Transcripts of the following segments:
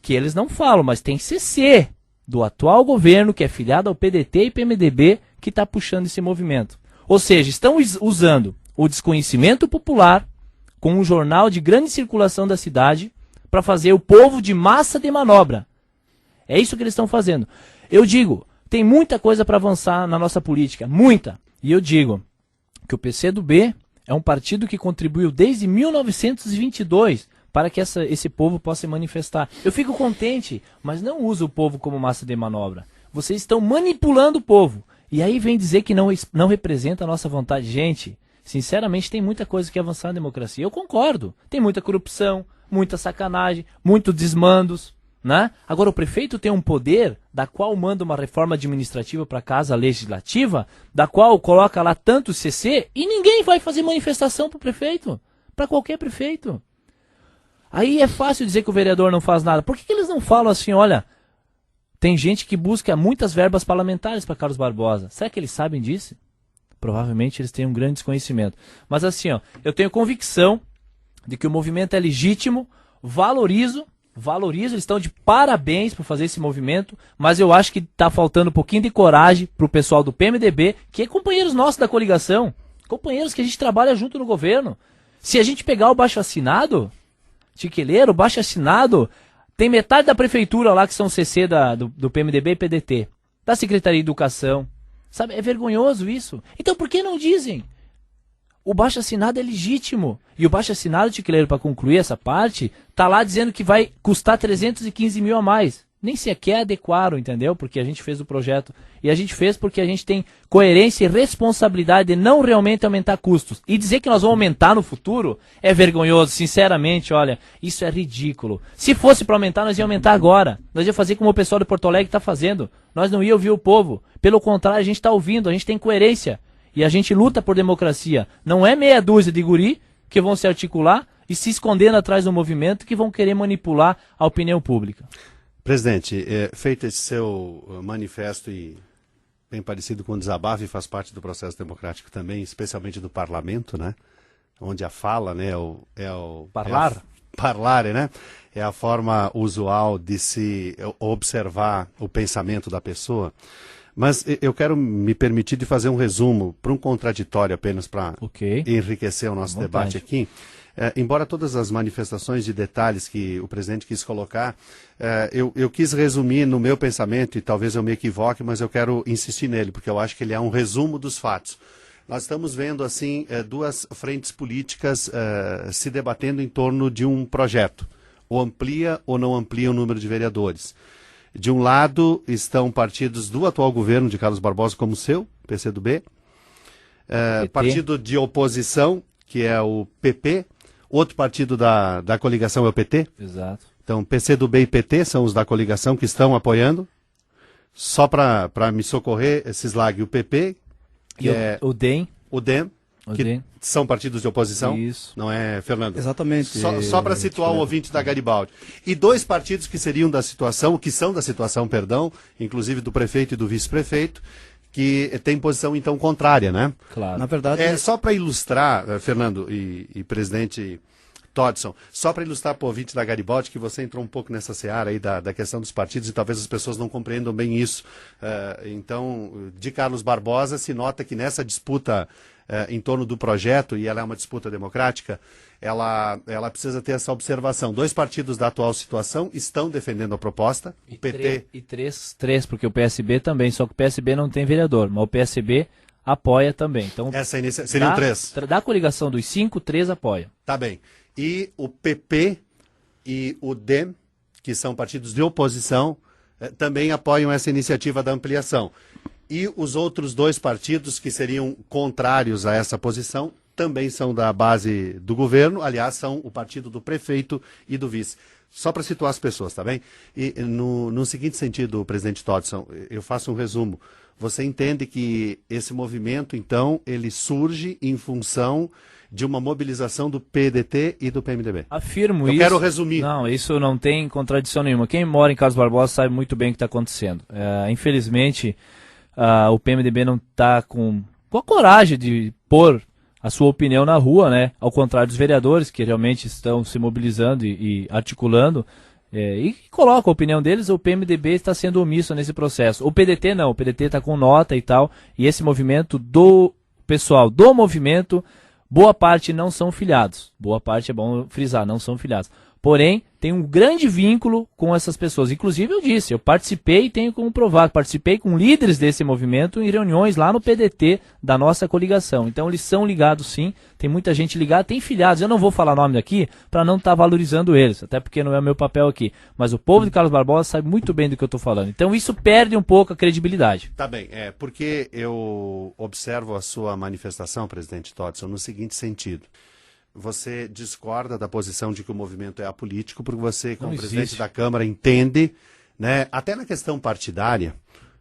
que eles não falam, mas tem CC do atual governo, que é filiado ao PDT e PMDB, que está puxando esse movimento. Ou seja, estão usando o desconhecimento popular com um jornal de grande circulação da cidade para fazer o povo de massa de manobra. É isso que eles estão fazendo. Eu digo, tem muita coisa para avançar na nossa política, muita. E eu digo que o PCdoB é um partido que contribuiu desde 1922 para que esse povo possa se manifestar. Eu fico contente, mas não uso o povo como massa de manobra. Vocês estão manipulando o povo. E aí vem dizer que não representa a nossa vontade. Gente, sinceramente, tem muita coisa que avançar na democracia. Eu concordo. Tem muita corrupção, muita sacanagem, muitos desmandos, né? Agora, o prefeito tem um poder da qual manda uma reforma administrativa para a Casa Legislativa, da qual coloca lá tanto CC, e ninguém vai fazer manifestação para o prefeito, para qualquer prefeito. Aí é fácil dizer que o vereador não faz nada. Por que eles não falam assim, olha, tem gente que busca muitas verbas parlamentares para Carlos Barbosa. Será que eles sabem disso? Provavelmente eles têm um grande desconhecimento. Mas assim, ó, eu tenho convicção de que o movimento é legítimo, valorizo, eles estão de parabéns por fazer esse movimento, mas eu acho que está faltando um pouquinho de coragem para o pessoal do PMDB, que é companheiros nossos da coligação, companheiros que a gente trabalha junto no governo. Se a gente pegar o baixo-assinado, Tiqueleiro, baixo-assinado, tem metade da prefeitura lá que são CC do PMDB e PDT, da Secretaria de Educação. Sabe, é vergonhoso isso. Então por que não dizem? O baixo-assinado é legítimo. E o baixo-assinado, Tiqueleiro, para concluir essa parte, tá lá dizendo que vai custar 315 mil a mais. Nem sequer adequaram, entendeu? Porque a gente fez o projeto. E a gente fez porque a gente tem coerência e responsabilidade de não realmente aumentar custos. E dizer que nós vamos aumentar no futuro é vergonhoso. Sinceramente, olha, isso é ridículo. Se fosse para aumentar, nós ia aumentar agora. Nós ia fazer como o pessoal do Porto Alegre está fazendo. Nós não ia ouvir o povo. Pelo contrário, a gente está ouvindo, a gente tem coerência. E a gente luta por democracia. Não é meia dúzia de guri que vão se articular e se escondendo atrás do movimento que vão querer manipular a opinião pública. Presidente, feito esse seu manifesto e bem parecido com o desabafo, e faz parte do processo democrático também, especialmente do parlamento, né? Onde a fala, né, Parlar. Parlare, né? É a forma usual de se observar o pensamento da pessoa. Mas eu quero me permitir de fazer um resumo para um contraditório apenas para enriquecer o nosso debate aqui. Embora todas as manifestações de detalhes que o presidente quis colocar, eu quis resumir no meu pensamento, e talvez eu me equivoque, mas eu quero insistir nele, porque eu acho que ele é um resumo dos fatos. Nós estamos vendo, assim, duas frentes políticas se debatendo em torno de um projeto. Ou amplia ou não amplia o número de vereadores. De um lado estão partidos do atual governo de Carlos Barbosa, como o seu, PCdoB, partido de oposição, que é o PP, outro partido da coligação é o PT. Exato. Então, PCdoB e PT são os da coligação que estão apoiando. Só para me socorrer, Cislag, o PP, que é o DEM. O DEM, que são partidos de oposição. Isso. Não é, Fernando? Exatamente. Só para situar o ouvinte da Garibaldi. E dois partidos que seriam da situação, que são da situação, perdão, inclusive do prefeito e do vice-prefeito, que tem posição, então, contrária, né? Claro. Na verdade... Só para ilustrar, Fernando e presidente Todson, só para ilustrar para o ouvinte da Garibaldi, que você entrou um pouco nessa seara aí da questão dos partidos e talvez as pessoas não compreendam bem isso. Então, de Carlos Barbosa, se nota que nessa disputa em torno do projeto, e ela é uma disputa democrática, ela precisa ter essa observação. Dois partidos da atual situação estão defendendo a proposta, o PT... E três, porque o PSB também, só que o PSB não tem vereador, mas o PSB apoia também. Então, seriam três. Da coligação dos 5, 3 apoia. Tá bem. E o PP e o DEM, que são partidos de oposição, também apoiam essa iniciativa da ampliação. E os outros dois partidos que seriam contrários a essa posição também são da base do governo, aliás, são o partido do prefeito e do vice. Só para situar as pessoas, tá bem? E no seguinte sentido, presidente Todson, eu faço um resumo. Você entende que esse movimento, então, ele surge em função de uma mobilização do PDT e do PMDB? Afirmo isso. Eu quero resumir. Não, isso não tem contradição nenhuma. Quem mora em Carlos Barbosa sabe muito bem o que está acontecendo. Infelizmente, o PMDB não está com a coragem de pôr a sua opinião na rua, né? Ao contrário dos vereadores, que realmente estão se mobilizando e articulando. E coloca a opinião deles, o PMDB está sendo omisso nesse processo. O PDT não, o PDT está com nota e tal, e esse movimento do pessoal do movimento, boa parte não são filiados. Boa parte, é bom frisar, não são filiados. Porém, tem um grande vínculo com essas pessoas. Inclusive, eu disse, eu participei e tenho como provar, participei com líderes desse movimento em reuniões lá no PDT da nossa coligação. Então, eles são ligados sim, tem muita gente ligada, tem filiados. Eu não vou falar nome aqui para não estar valorizando eles, até porque não é o meu papel aqui. Mas o povo de Carlos Barbosa sabe muito bem do que eu estou falando. Então, isso perde um pouco a credibilidade. Tá bem, porque eu observo a sua manifestação, presidente Todson, no seguinte sentido. Você discorda da posição de que o movimento é apolítico, porque você, como presidente da Câmara, entende, né, até na questão partidária,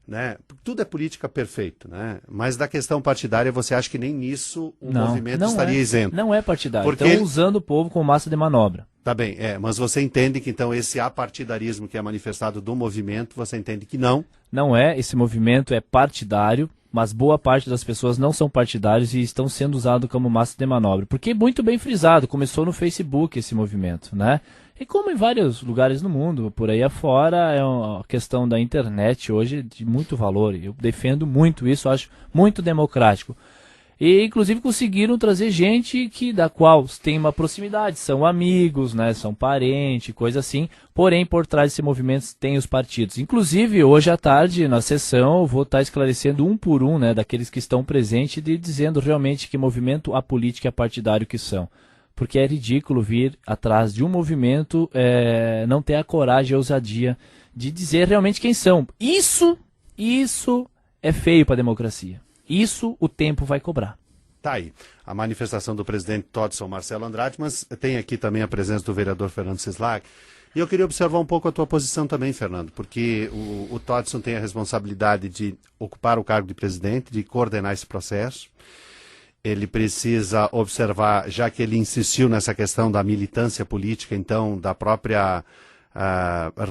né, tudo é política, perfeito, né, mas da questão partidária você acha que nem nisso o movimento estaria isento. Não é partidário, porque estão usando o povo como massa de manobra. Tá bem, mas você entende que então esse apartidarismo que é manifestado do movimento, você entende que não? Não é, esse movimento é partidário, mas boa parte das pessoas não são partidários e estão sendo usados como massa de manobra. Porque, muito bem frisado, começou no Facebook esse movimento, né? E como em vários lugares no mundo, por aí afora, é uma questão da internet hoje de muito valor. Eu defendo muito isso, acho muito democrático. E, inclusive, conseguiram trazer gente da qual tem uma proximidade, são amigos, né, são parentes, coisa assim. Porém, por trás desse movimento tem os partidos. Inclusive, hoje à tarde, na sessão, eu vou estar esclarecendo um por um, né, daqueles que estão presentes e dizendo realmente que movimento apolítico e partidário que são. Porque é ridículo vir atrás de um movimento, não ter a coragem e a ousadia de dizer realmente quem são. Isso é feio para a democracia. Isso o tempo vai cobrar. Tá aí, a manifestação do presidente Todson Marcelo Andrade, mas tem aqui também a presença do vereador Fernando Cislak. E eu queria observar um pouco a tua posição também, Fernando, porque o Todson tem a responsabilidade de ocupar o cargo de presidente, de coordenar esse processo. Ele precisa observar, já que ele insistiu nessa questão da militância política, então, da própria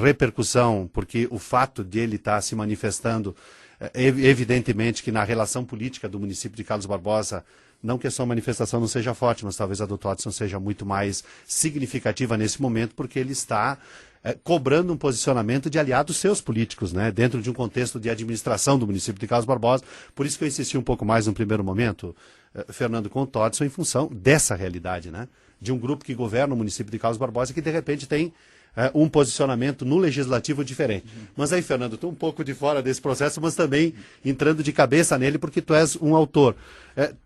repercussão, porque o fato de ele estar se manifestando evidentemente que na relação política do município de Carlos Barbosa, não que a sua manifestação não seja forte, mas talvez a do Todson seja muito mais significativa nesse momento, porque ele está cobrando um posicionamento de aliados seus políticos, né, dentro de um contexto de administração do município de Carlos Barbosa. Por isso que eu insisti um pouco mais no primeiro momento, Fernando, com o Todson, em função dessa realidade, né, de um grupo que governa o município de Carlos Barbosa e que de repente tem um posicionamento no legislativo diferente. Mas aí, Fernando, tu um pouco de fora desse processo, mas também entrando de cabeça nele, porque tu és um autor.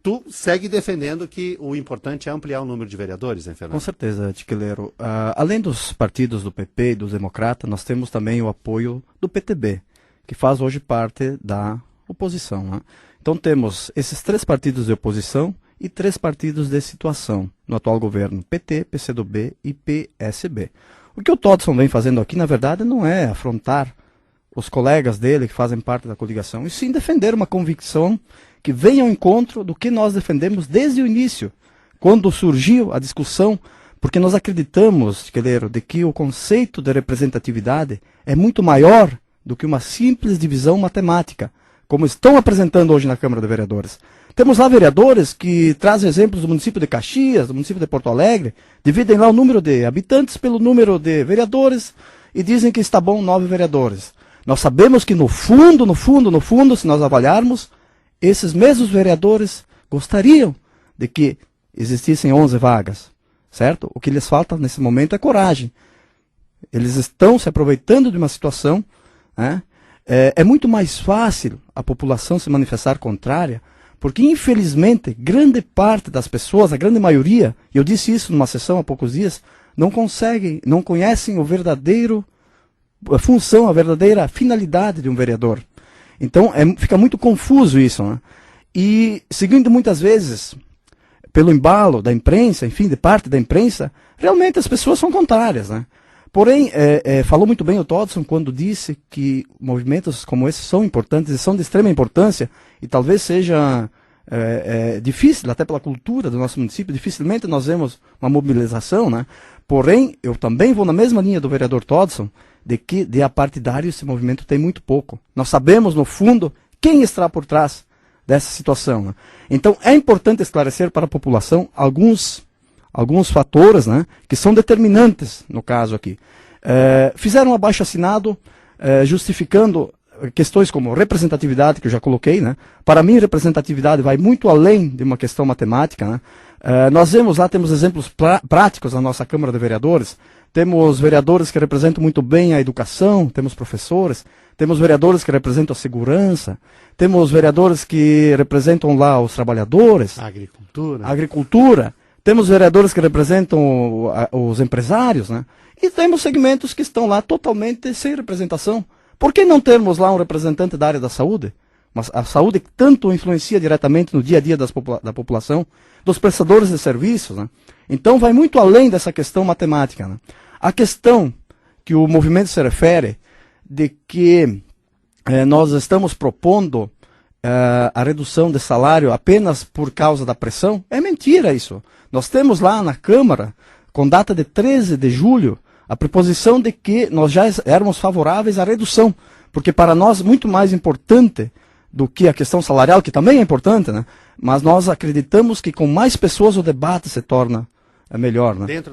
Tu segue defendendo que o importante é ampliar o número de vereadores, hein, Fernando? Com certeza, Tiqueleiro. Além dos partidos do PP e dos democratas, nós temos também o apoio do PTB, que faz hoje parte da oposição, né? Então temos esses 3 partidos de oposição e 3 partidos de situação no atual governo, PT, PCdoB e PSB. O que o Todson vem fazendo aqui, na verdade, não é afrontar os colegas dele que fazem parte da coligação, e sim defender uma convicção que vem ao encontro do que nós defendemos desde o início, quando surgiu a discussão, porque nós acreditamos, Tiqueleiro, de que o conceito de representatividade é muito maior do que uma simples divisão matemática, como estão apresentando hoje na Câmara de Vereadores. Temos lá vereadores que trazem exemplos do município de Caxias, do município de Porto Alegre, dividem lá o número de habitantes pelo número de vereadores e dizem que está bom 9 vereadores. Nós sabemos que no fundo, se nós avaliarmos, esses mesmos vereadores gostariam de que existissem 11 vagas, certo? O que lhes falta nesse momento é coragem. Eles estão se aproveitando de uma situação, né? É muito mais fácil a população se manifestar contrária, porque, infelizmente, grande parte das pessoas, a grande maioria, e eu disse isso numa sessão há poucos dias, não conhecem a função, a verdadeira finalidade de um vereador. Então, fica muito confuso isso, né? E, seguindo muitas vezes, pelo embalo da imprensa, enfim, de parte da imprensa, realmente as pessoas são contrárias, né? Porém, falou muito bem o Todson quando disse que movimentos como esses são importantes e são de extrema importância, e talvez seja difícil, até pela cultura do nosso município, dificilmente nós vemos uma mobilização, né? Porém, eu também vou na mesma linha do vereador Todson, de que de apartidário esse movimento tem muito pouco. Nós sabemos, no fundo, quem está por trás dessa situação, né? Então, é importante esclarecer para a população alguns fatores, né, que são determinantes no caso aqui. fizeram um abaixo-assinado justificando questões como representatividade, que eu já coloquei, né? Para mim, representatividade vai muito além de uma questão matemática, né? Nós vemos lá, temos exemplos práticos na nossa Câmara de Vereadores, temos vereadores que representam muito bem a educação, temos professores, temos vereadores que representam a segurança, temos vereadores que representam lá os trabalhadores, A agricultura. a agricultura, temos vereadores que representam os empresários, né? E temos segmentos que estão lá totalmente sem representação. Por que não termos lá um representante da área da saúde? Mas a saúde tanto influencia diretamente no dia a dia da população, dos prestadores de serviços, né? Então vai muito além dessa questão matemática, né? A questão que o movimento se refere de que nós estamos propondo a redução de salário apenas por causa da pressão, é mentira isso. Nós temos lá na Câmara, com data de 13 de julho, a proposição de que nós já éramos favoráveis à redução, porque para nós muito mais importante do que a questão salarial, que também é importante, né? Mas nós acreditamos que com mais pessoas o debate se torna melhor, né? Dentro